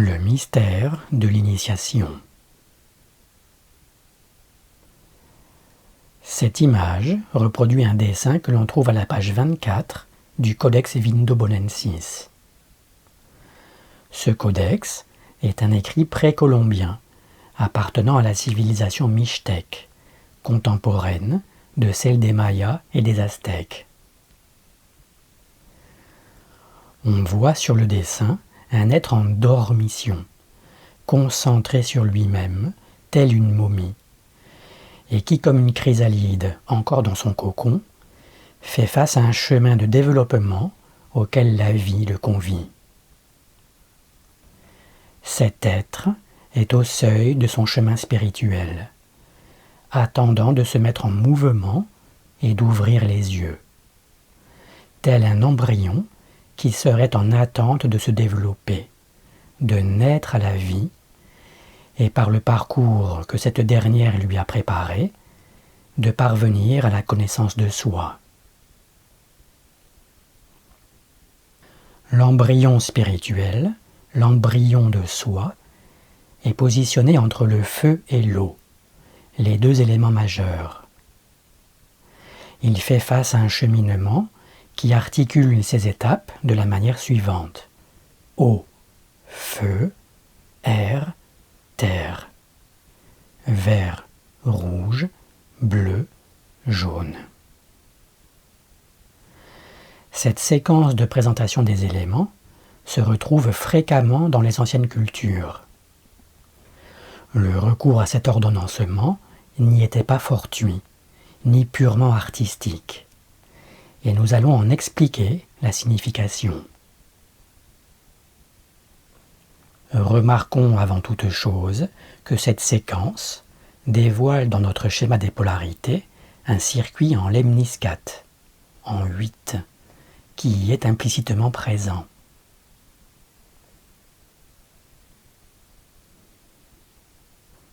Le mystère de l'initiation. Cette image reproduit un dessin que l'on trouve à la page 24 du Codex Vindobonensis. Ce codex est un écrit précolombien appartenant à la civilisation mixtèque, contemporaine de celle des Mayas et des Aztèques. On voit sur le dessin un être en dormition, concentré sur lui-même, tel une momie, et qui, comme une chrysalide encore dans son cocon, fait face à un chemin de développement auquel la vie le convie. Cet être est au seuil de son chemin spirituel, attendant de se mettre en mouvement et d'ouvrir les yeux, tel un embryon qui serait en attente de se développer, de naître à la vie, et par le parcours que cette dernière lui a préparé, de parvenir à la connaissance de soi. L'embryon spirituel, l'embryon de soi, est positionné entre le feu et l'eau, les deux éléments majeurs. Il fait face à un cheminement qui articule ces étapes de la manière suivante. Eau, feu, air, terre. Vert, rouge, bleu, jaune. Cette séquence de présentation des éléments se retrouve fréquemment dans les anciennes cultures. Le recours à cet ordonnancement n'y était pas fortuit, ni purement artistique, et nous allons en expliquer la signification. Remarquons avant toute chose que cette séquence dévoile dans notre schéma des polarités un circuit en lemniscate, en 8, qui y est implicitement présent.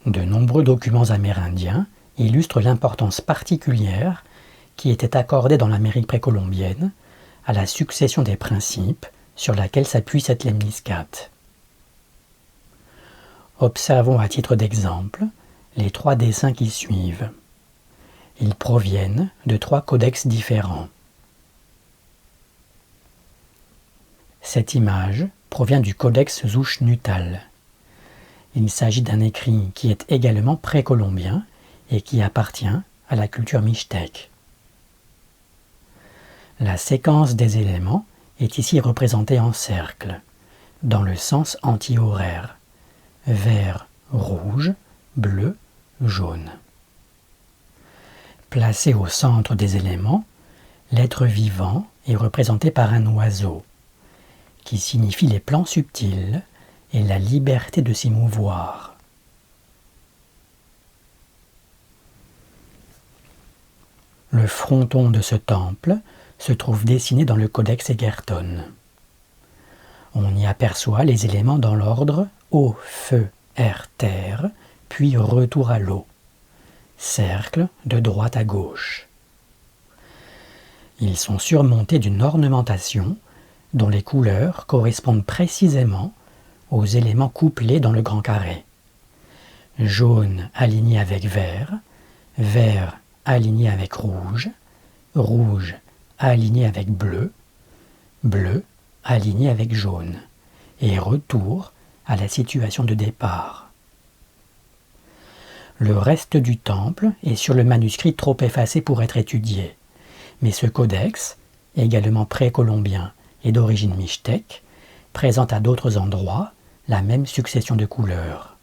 De nombreux documents amérindiens illustrent l'importance particulière qui était accordée dans l'Amérique précolombienne à la succession des principes sur laquelle s'appuie cette lemniscate. Observons à titre d'exemple les 3 dessins qui suivent. Ils proviennent de 3 codex différents. Cette image provient du codex Zouch-Nutal. Il s'agit d'un écrit qui est également précolombien et qui appartient à la culture mixtèque. La séquence des éléments est ici représentée en cercle, dans le sens anti-horaire, vert, rouge, bleu, jaune. Placé au centre des éléments, l'être vivant est représenté par un oiseau, qui signifie les plans subtils et la liberté de s'y mouvoir. Le fronton de ce temple se trouve dessiné dans le codex Egerton. On y aperçoit les éléments dans l'ordre eau, feu, air, terre, puis retour à l'eau. Cercle de droite à gauche. Ils sont surmontés d'une ornementation dont les couleurs correspondent précisément aux éléments couplés dans le grand carré. Jaune aligné avec vert, vert aligné avec rouge, rouge aligné avec bleu, bleu aligné avec jaune, et retour à la situation de départ. Le reste du temple est sur le manuscrit trop effacé pour être étudié, mais ce codex, également précolombien et d'origine mixtèque, présente à d'autres endroits la même succession de couleurs.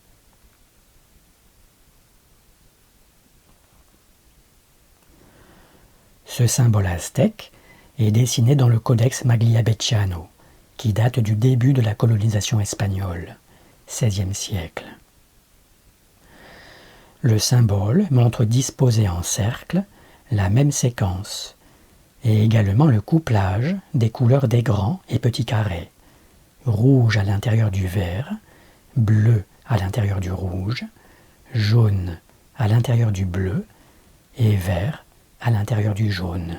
Ce symbole aztèque est dessiné dans le codex Magliabecciano, qui date du début de la colonisation espagnole, XVIe siècle. Le symbole montre disposé en cercle la même séquence, et également le couplage des couleurs des grands et petits carrés, rouge à l'intérieur du vert, bleu à l'intérieur du rouge, jaune à l'intérieur du bleu et vert à l'intérieur du jaune.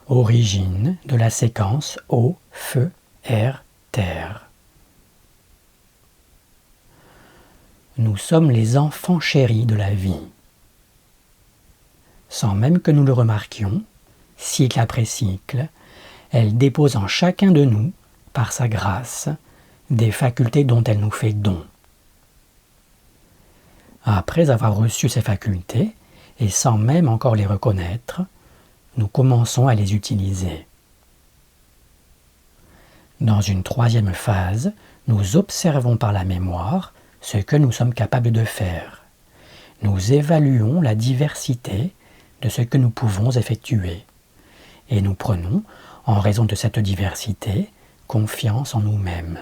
origine de la séquence eau, feu, air, terre. Nous sommes les enfants chéris de la vie. Sans même que nous le remarquions, cycle après cycle, elle dépose en chacun de nous, par sa grâce, des facultés dont elle nous fait don. Après avoir reçu ces facultés, et sans même encore les reconnaître, nous commençons à les utiliser. Dans une troisième phase, nous observons par la mémoire ce que nous sommes capables de faire. Nous évaluons la diversité de ce que nous pouvons effectuer. Et nous prenons, en raison de cette diversité, confiance en nous-mêmes.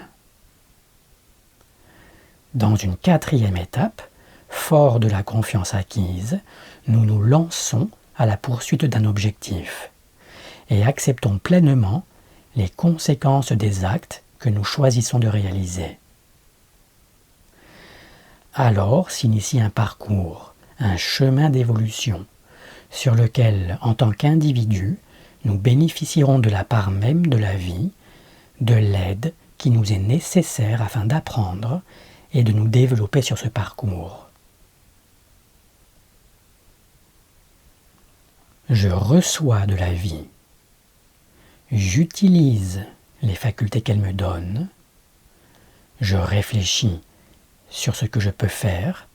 Dans une quatrième étape, fort de la confiance acquise, nous nous lançons à la poursuite d'un objectif et acceptons pleinement les conséquences des actes que nous choisissons de réaliser. Alors s'initie un parcours, un chemin d'évolution, sur lequel, en tant qu'individus, nous bénéficierons de la part même de la vie, de l'aide qui nous est nécessaire afin d'apprendre et de nous développer sur ce parcours. Je reçois de la vie. J'utilise les facultés qu'elle me donne. Je réfléchis sur ce que je peux faire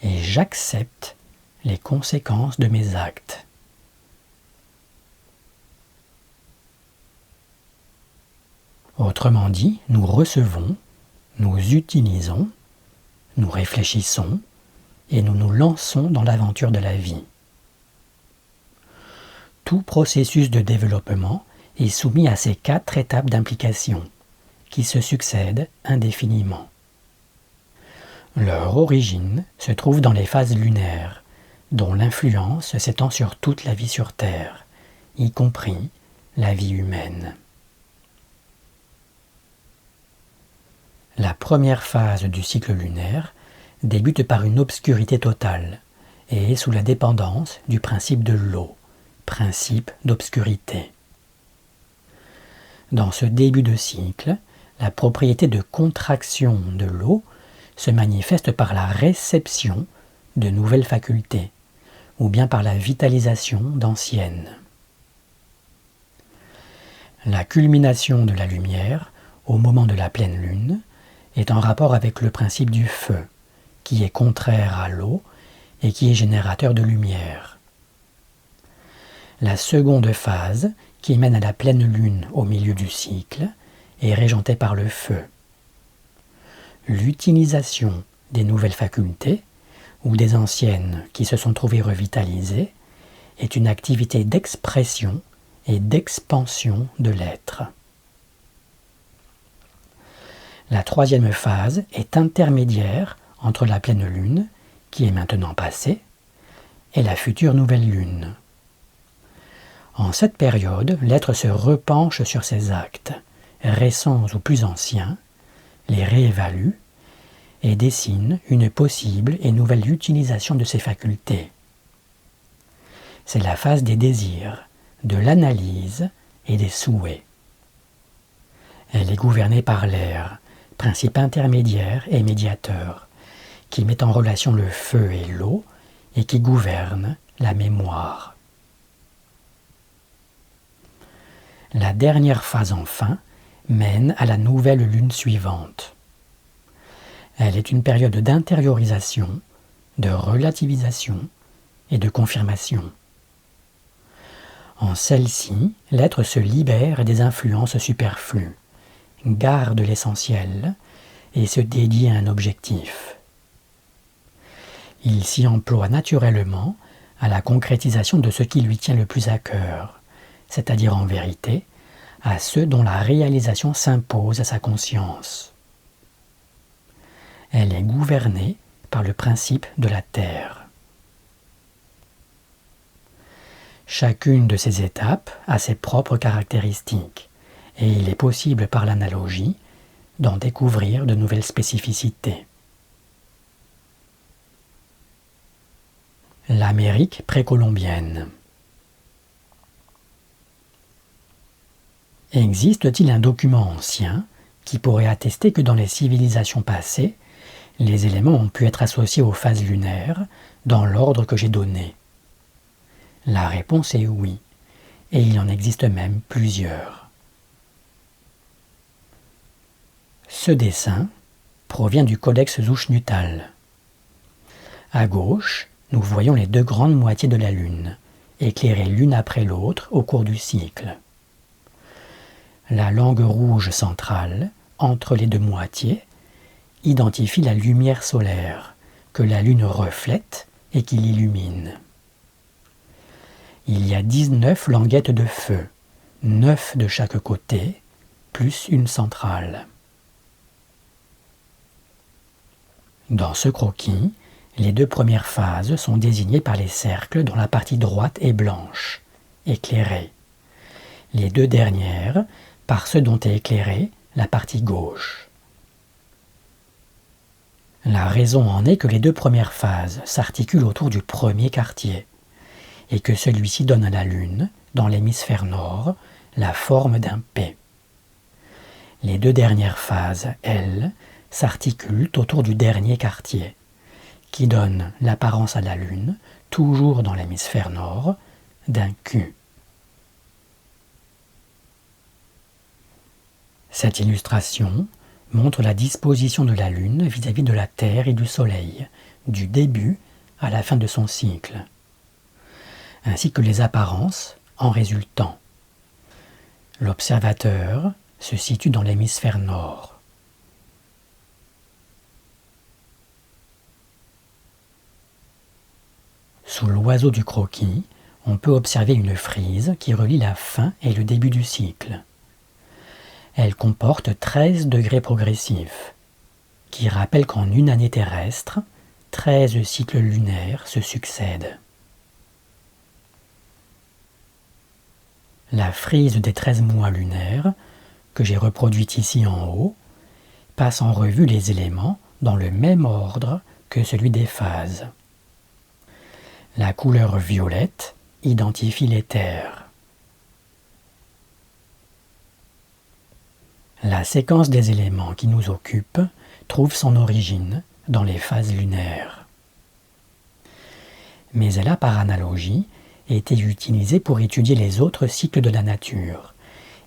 et j'accepte les conséquences de mes actes. Autrement dit, nous recevons, nous utilisons, nous réfléchissons et nous nous lançons dans l'aventure de la vie. Tout processus de développement est soumis à ces 4 étapes d'implication, qui se succèdent indéfiniment. Leur origine se trouve dans les phases lunaires, dont l'influence s'étend sur toute la vie sur Terre, y compris la vie humaine. La première phase du cycle lunaire débute par une obscurité totale et est sous la dépendance du principe de l'eau, principe d'obscurité. Dans ce début de cycle, la propriété de contraction de l'eau se manifeste par la réception de nouvelles facultés, ou bien par la vitalisation d'anciennes. La culmination de la lumière, au moment de la pleine lune, est en rapport avec le principe du feu, qui est contraire à l'eau et qui est générateur de lumière. La seconde phase, qui mène à la pleine lune au milieu du cycle, est régentée par le feu. L'utilisation des nouvelles facultés, ou des anciennes qui se sont trouvées revitalisées, est une activité d'expression et d'expansion de l'être. La troisième phase est intermédiaire entre la pleine lune, qui est maintenant passée, et la future nouvelle lune. En cette période, l'être se repenche sur ses actes, récents ou plus anciens, les réévalue et dessine une possible et nouvelle utilisation de ses facultés. C'est la phase des désirs, de l'analyse et des souhaits. Elle est gouvernée par l'air, principe intermédiaire et médiateur, qui met en relation le feu et l'eau et qui gouverne la mémoire. La dernière phase enfin mène à la nouvelle lune suivante. Elle est une période d'intériorisation, de relativisation et de confirmation. En celle-ci, l'être se libère des influences superflues, garde l'essentiel et se dédie à un objectif. Il s'y emploie naturellement à la concrétisation de ce qui lui tient le plus à cœur, c'est-à-dire en vérité, à ceux dont la réalisation s'impose à sa conscience. Elle est gouvernée par le principe de la terre. Chacune de ces étapes a ses propres caractéristiques, et il est possible par l'analogie d'en découvrir de nouvelles spécificités. L'Amérique précolombienne. Existe-t-il un document ancien qui pourrait attester que dans les civilisations passées, les éléments ont pu être associés aux phases lunaires dans l'ordre que j'ai donné? La réponse est oui, et il en existe même plusieurs. Ce dessin provient du Codex Zushnutal. À gauche, nous voyons les deux grandes moitiés de la Lune, éclairées l'une après l'autre au cours du cycle. La langue rouge centrale, entre les deux moitiés, identifie la lumière solaire que la Lune reflète et qui l'illumine. Il y a 19 languettes de feu, 9 de chaque côté, plus une centrale. Dans ce croquis, les deux premières phases sont désignées par les cercles dont la partie droite est blanche, éclairée. Les deux dernières par ceux dont est éclairée la partie gauche. La raison en est que les deux premières phases s'articulent autour du premier quartier, et que celui-ci donne à la Lune, dans l'hémisphère nord, la forme d'un P. Les deux dernières phases, elles, s'articulent autour du dernier quartier, qui donne l'apparence à la Lune, toujours dans l'hémisphère nord, d'un Q. Cette illustration montre la disposition de la Lune vis-à-vis de la Terre et du Soleil, du début à la fin de son cycle, ainsi que les apparences en résultant. L'observateur se situe dans l'hémisphère nord. Sous l'oiseau du croquis, on peut observer une frise qui relie la fin et le début du cycle. Elle comporte 13 degrés progressifs, qui rappellent qu'en une année terrestre, 13 cycles lunaires se succèdent. La frise des 13 mois lunaires, que j'ai reproduite ici en haut, passe en revue les éléments dans le même ordre que celui des phases. La couleur violette identifie les terres. La séquence des éléments qui nous occupent trouve son origine dans les phases lunaires. Mais elle a par analogie été utilisée pour étudier les autres cycles de la nature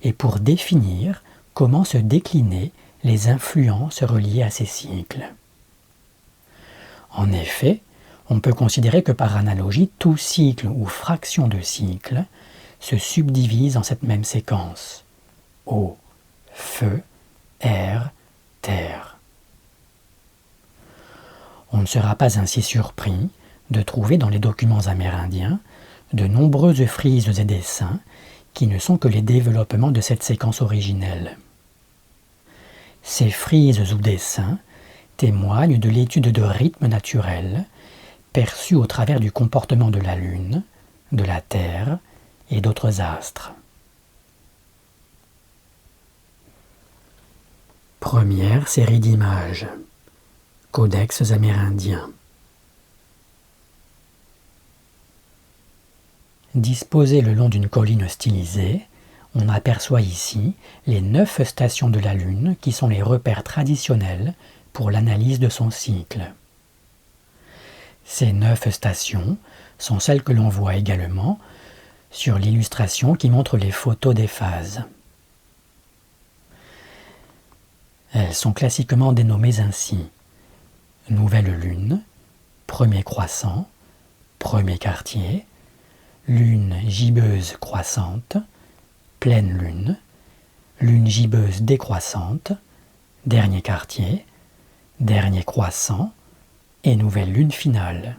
et pour définir comment se déclinaient les influences reliées à ces cycles. En effet, on peut considérer que par analogie, tout cycle ou fraction de cycle se subdivise en cette même séquence. Eau, feu, air, terre. On ne sera pas ainsi surpris de trouver dans les documents amérindiens de nombreuses frises et dessins qui ne sont que les développements de cette séquence originelle. Ces frises ou dessins témoignent de l'étude de rythmes naturels perçus au travers du comportement de la Lune, de la Terre et d'autres astres. Première série d'images. Codex amérindiens. Disposées le long d'une colline stylisée, on aperçoit ici les 9 stations de la Lune qui sont les repères traditionnels pour l'analyse de son cycle. Ces 9 stations sont celles que l'on voit également sur l'illustration qui montre les photos des phases. Elles sont classiquement dénommées ainsi: Nouvelle Lune, premier croissant, premier quartier, Lune gibbeuse croissante, pleine Lune, Lune gibbeuse décroissante, dernier quartier, dernier croissant et nouvelle Lune finale.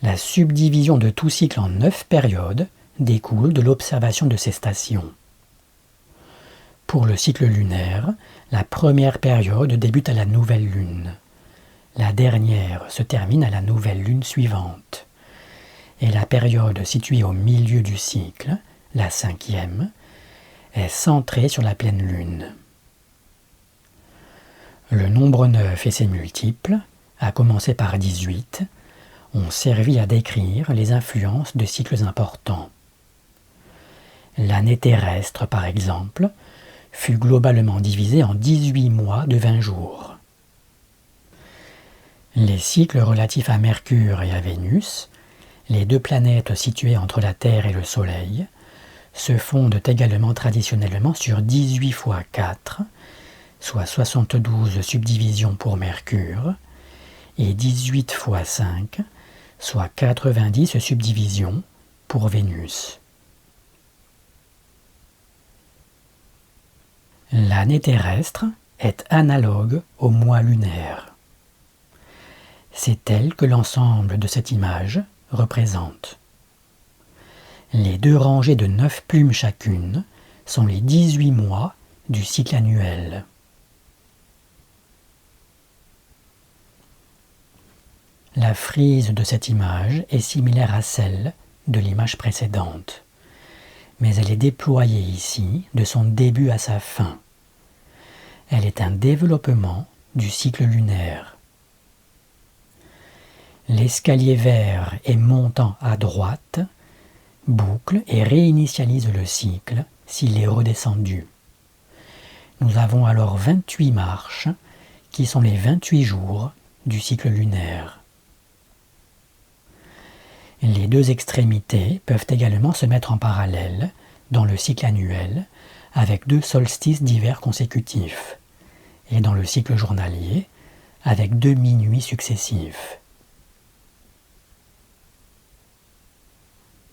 La subdivision de tout cycle en 9 périodes découle de l'observation de ces stations. Pour le cycle lunaire, la première période débute à la nouvelle Lune. La dernière se termine à la nouvelle Lune suivante. Et la période située au milieu du cycle, la 5e, est centrée sur la pleine Lune. Le nombre 9 et ses multiples, à commencer par 18, ont servi à décrire les influences de cycles importants. L'année terrestre, par exemple, fut globalement divisée en 18 mois de 20 jours. Les cycles relatifs à Mercure et à Vénus, les deux planètes situées entre la Terre et le Soleil, se fondent également traditionnellement sur 18 fois 4, soit 72 subdivisions pour Mercure, et 18 fois 5, soit 90 subdivisions pour Vénus. L'année terrestre est analogue au mois lunaire. C'est elle que l'ensemble de cette image représente. Les deux rangées de 9 plumes chacune sont les 18 mois du cycle annuel. La frise de cette image est similaire à celle de l'image précédente, mais elle est déployée ici de son début à sa fin. Elle est un développement du cycle lunaire. L'escalier vert et montant à droite boucle et réinitialise le cycle s'il est redescendu. Nous avons alors 28 marches qui sont les 28 jours du cycle lunaire. Les deux extrémités peuvent également se mettre en parallèle dans le cycle annuel avec 2 solstices d'hiver consécutifs et dans le cycle journalier avec 2 minuits successifs.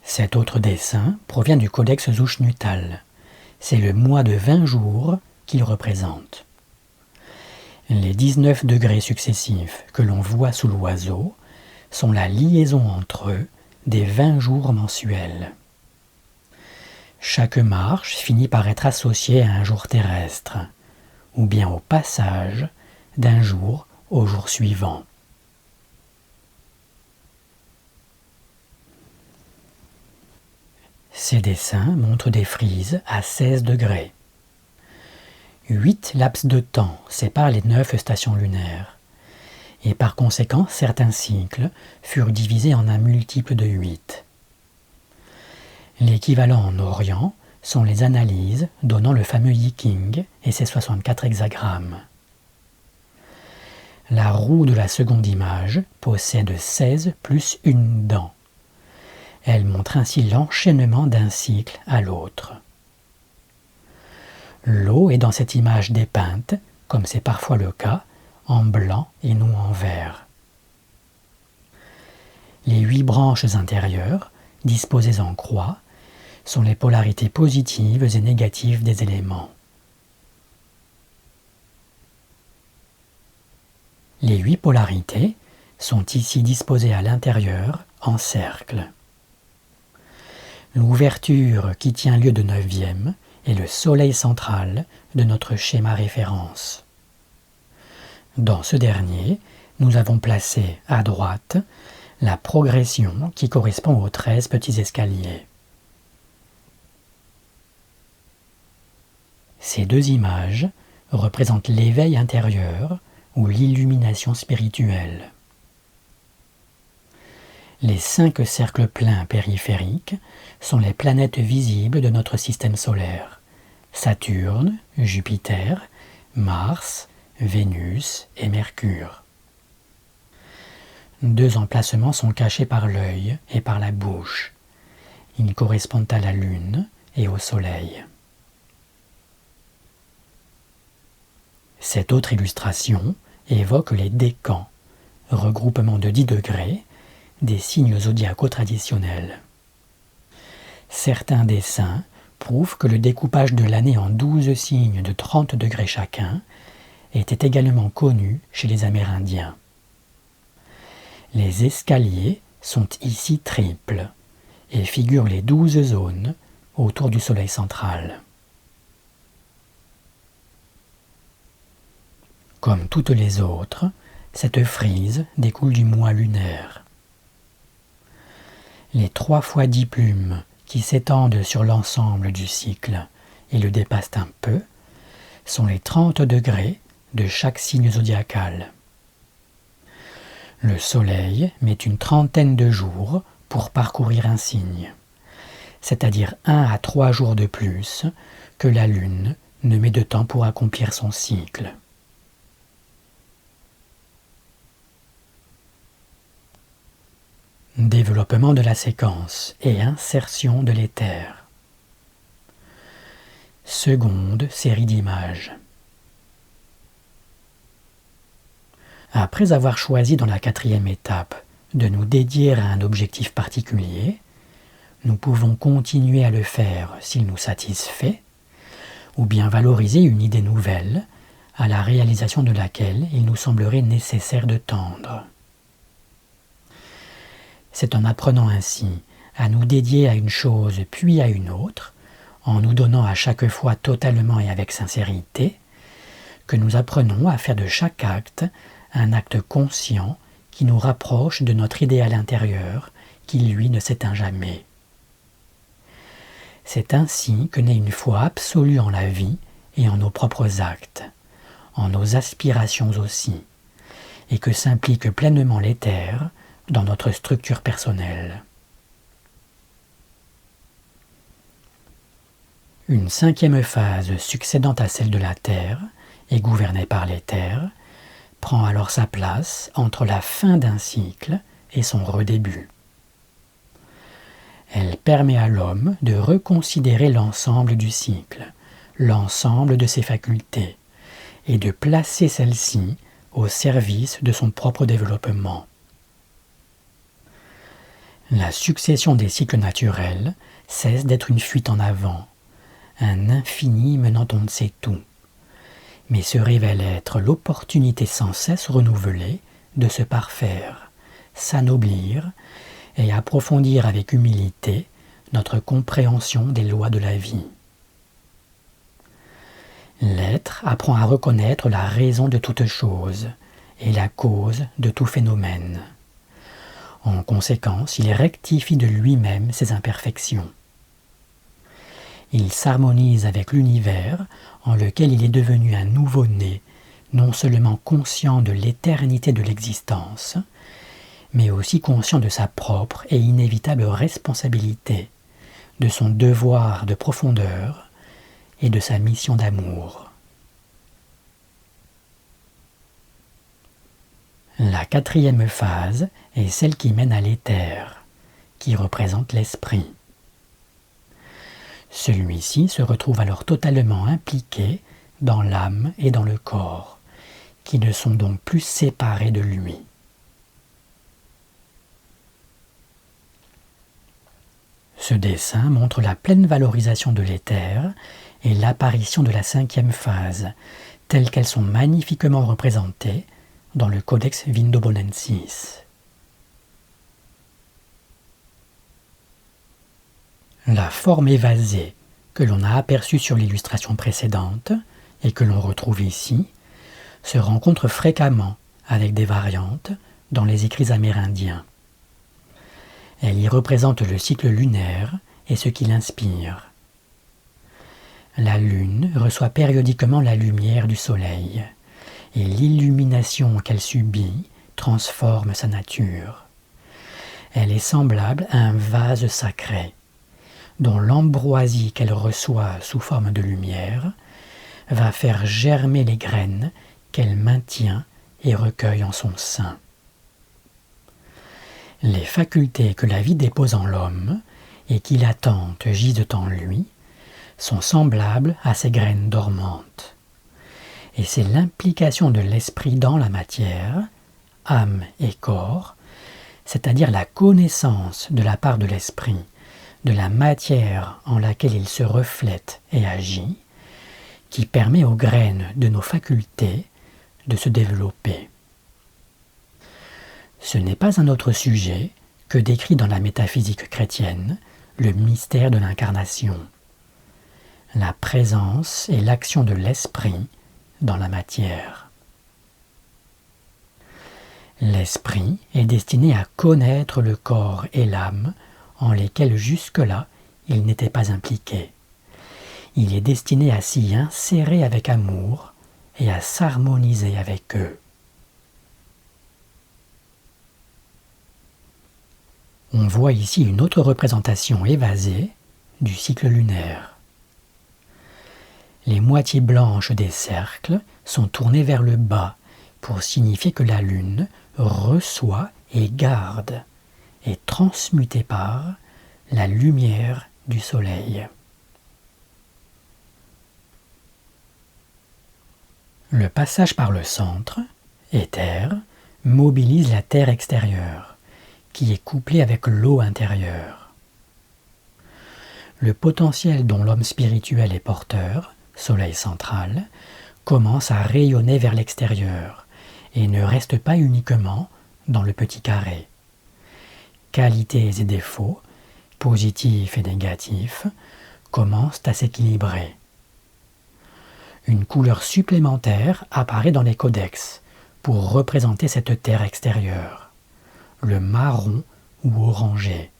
Cet autre dessin provient du Codex Zushnutal. C'est le mois de 20 jours qu'il représente. Les 19 degrés successifs que l'on voit sous l'oiseau sont la liaison entre eux des 20 jours mensuels. Chaque marche finit par être associée à un jour terrestre, ou bien au passage d'un jour au jour suivant. Ces dessins montrent des frises à 16 degrés. 8 laps de temps séparent les 9 stations lunaires, et par conséquent certains cycles furent divisés en un multiple de 8. L'équivalent en Orient sont les analyses donnant le fameux Yiking et ses 64 hexagrammes. La roue de la seconde image possède 16 plus une dent. Elle montre ainsi l'enchaînement d'un cycle à l'autre. L'eau est dans cette image dépeinte, comme c'est parfois le cas, en blanc et non en vert. Les 8 branches intérieures, disposées en croix, sont les polarités positives et négatives des éléments. Les 8 polarités sont ici disposées à l'intérieur en cercle. L'ouverture qui tient lieu de 9e est le soleil central de notre schéma référence. Dans ce dernier, nous avons placé à droite la progression qui correspond aux 13 petits escaliers. Ces deux images représentent l'éveil intérieur ou l'illumination spirituelle. Les 5 cercles pleins périphériques sont les planètes visibles de notre système solaire: Saturne, Jupiter, Mars, Vénus et Mercure. 2 emplacements sont cachés par l'œil et par la bouche. Ils correspondent à la Lune et au Soleil. Cette autre illustration évoque les décans, regroupement de 10 degrés, des signes zodiacaux traditionnels. Certains dessins prouvent que le découpage de l'année en 12 signes de 30 degrés chacun était également connu chez les Amérindiens. Les escaliers sont ici triples et figurent les 12 zones autour du Soleil central. Comme toutes les autres, cette frise découle du mois lunaire. Les 3 fois 10 plumes qui s'étendent sur l'ensemble du cycle et le dépassent un peu sont les 30 degrés de chaque signe zodiacal. Le Soleil met une trentaine de jours pour parcourir un signe. c'est-à-dire 1 à 3 jours de plus que la Lune ne met de temps pour accomplir son cycle. Développement de la séquence et insertion de l'éther. Seconde série d'images. Après avoir choisi dans la 4e étape de nous dédier à un objectif particulier, nous pouvons continuer à le faire s'il nous satisfait, ou bien valoriser une idée nouvelle à la réalisation de laquelle il nous semblerait nécessaire de tendre. C'est en apprenant ainsi à nous dédier à une chose puis à une autre, en nous donnant à chaque fois totalement et avec sincérité, que nous apprenons à faire de chaque acte un acte conscient qui nous rapproche de notre idéal intérieur, qui lui ne s'éteint jamais. C'est ainsi que naît une foi absolue en la vie et en nos propres actes, en nos aspirations aussi, et que s'implique pleinement l'éther dans notre structure personnelle. Une 5e phase succédant à celle de la Terre et gouvernée par l'éther prend alors sa place entre la fin d'un cycle et son redébut. Elle permet à l'homme de reconsidérer l'ensemble du cycle, l'ensemble de ses facultés, et de placer celles-ci au service de son propre développement. La succession des cycles naturels cesse d'être une fuite en avant, un infini menant on ne sait où, mais se révèle être l'opportunité sans cesse renouvelée de se parfaire, s'anoblir et approfondir avec humilité notre compréhension des lois de la vie. L'être apprend à reconnaître la raison de toute chose et la cause de tout phénomène. En conséquence, il rectifie de lui-même ses imperfections. Il s'harmonise avec l'univers en lequel il est devenu un nouveau-né, non seulement conscient de l'éternité de l'existence, mais aussi conscient de sa propre et inévitable responsabilité, de son devoir de profondeur et de sa mission d'amour. La 4e phase est celle qui mène à l'éther, qui représente l'esprit. Celui-ci se retrouve alors totalement impliqué dans l'âme et dans le corps, qui ne sont donc plus séparés de lui. Ce dessin montre la pleine valorisation de l'éther et l'apparition de la 5e phase, telles qu'elles sont magnifiquement représentées dans le Codex Vindobonensis. La forme évasée que l'on a aperçue sur l'illustration précédente et que l'on retrouve ici se rencontre fréquemment avec des variantes dans les écrits amérindiens. Elle y représente le cycle lunaire et ce qui l'inspire. La Lune reçoit périodiquement la lumière du Soleil et l'illumination qu'elle subit transforme sa nature. Elle est semblable à un vase sacré, dont l'ambroisie qu'elle reçoit sous forme de lumière va faire germer les graines qu'elle maintient et recueille en son sein. Les facultés que la vie dépose en l'homme et qui latentes gisent en lui sont semblables à ces graines dormantes. Et c'est l'implication de l'esprit dans la matière, âme et corps, c'est-à-dire la connaissance de la part de l'esprit, de la matière en laquelle il se reflète et agit, qui permet aux graines de nos facultés de se développer. Ce n'est pas un autre sujet que décrit dans la métaphysique chrétienne le mystère de l'incarnation, la présence et l'action de l'esprit dans la matière. L'esprit est destiné à connaître le corps et l'âme en lesquels jusque-là il n'était pas impliqué. Il est destiné à s'y insérer avec amour et à s'harmoniser avec eux. On voit ici une autre représentation évasée du cycle lunaire. Les moitiés blanches des cercles sont tournées vers le bas pour signifier que la Lune reçoit et garde, est transmutée par la lumière du Soleil. Le passage par le centre, éther, mobilise la terre extérieure, qui est couplée avec l'eau intérieure. Le potentiel dont l'homme spirituel est porteur, Soleil central, commence à rayonner vers l'extérieur et ne reste pas uniquement dans le petit carré. Qualités et défauts, positifs et négatifs, commencent à s'équilibrer. Une couleur supplémentaire apparaît dans les codex pour représenter cette terre extérieure, le marron ou orangé.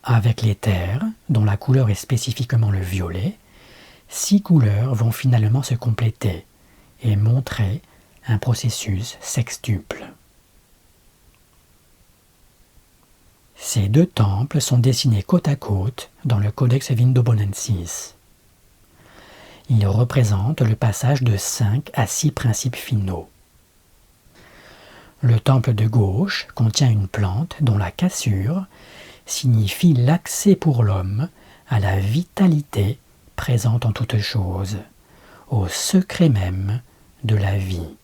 Avec les terres, dont la couleur est spécifiquement le violet, 6 couleurs vont finalement se compléter et montrer un processus sextuple. Ces 2 temples sont dessinés côte à côte dans le Codex Vindobonensis. Ils représentent le passage de 5 à 6 principes finaux. Le temple de gauche contient une plante dont la cassure signifie l'accès pour l'homme à la vitalité présente en toute chose, au secret même de la vie.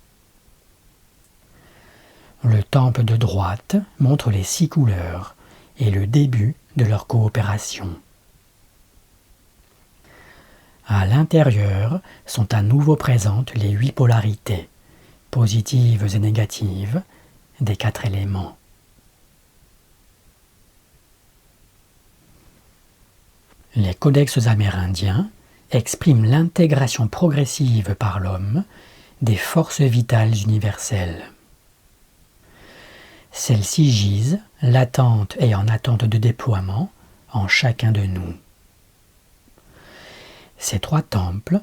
Le temple de droite montre les 6 couleurs et le début de leur coopération. À l'intérieur sont à nouveau présentes les 8 polarités, positives et négatives, des 4 éléments. Les codex amérindiens expriment l'intégration progressive par l'homme des forces vitales universelles. Celles-ci gisent, latentes et en attente de déploiement, en chacun de nous. Ces 3 temples,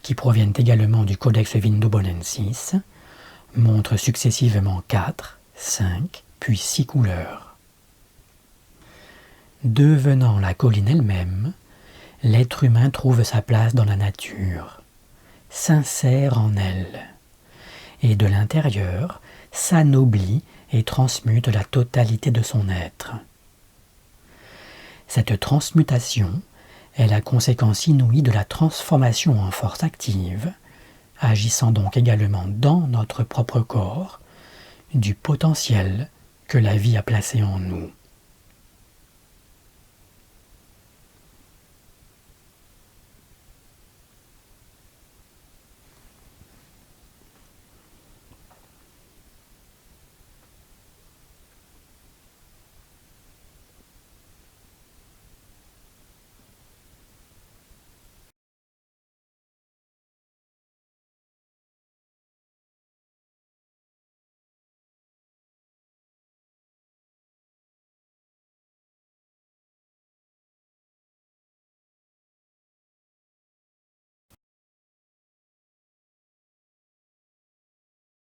qui proviennent également du Codex Vindobonensis, montrent successivement 4, 5, puis 6 couleurs. Devenant la colline elle-même, l'être humain trouve sa place dans la nature, s'insère en elle, et de l'intérieur s'anoblit et transmute la totalité de son être. Cette transmutation est la conséquence inouïe de la transformation en force active, agissant donc également dans notre propre corps, du potentiel que la vie a placé en nous.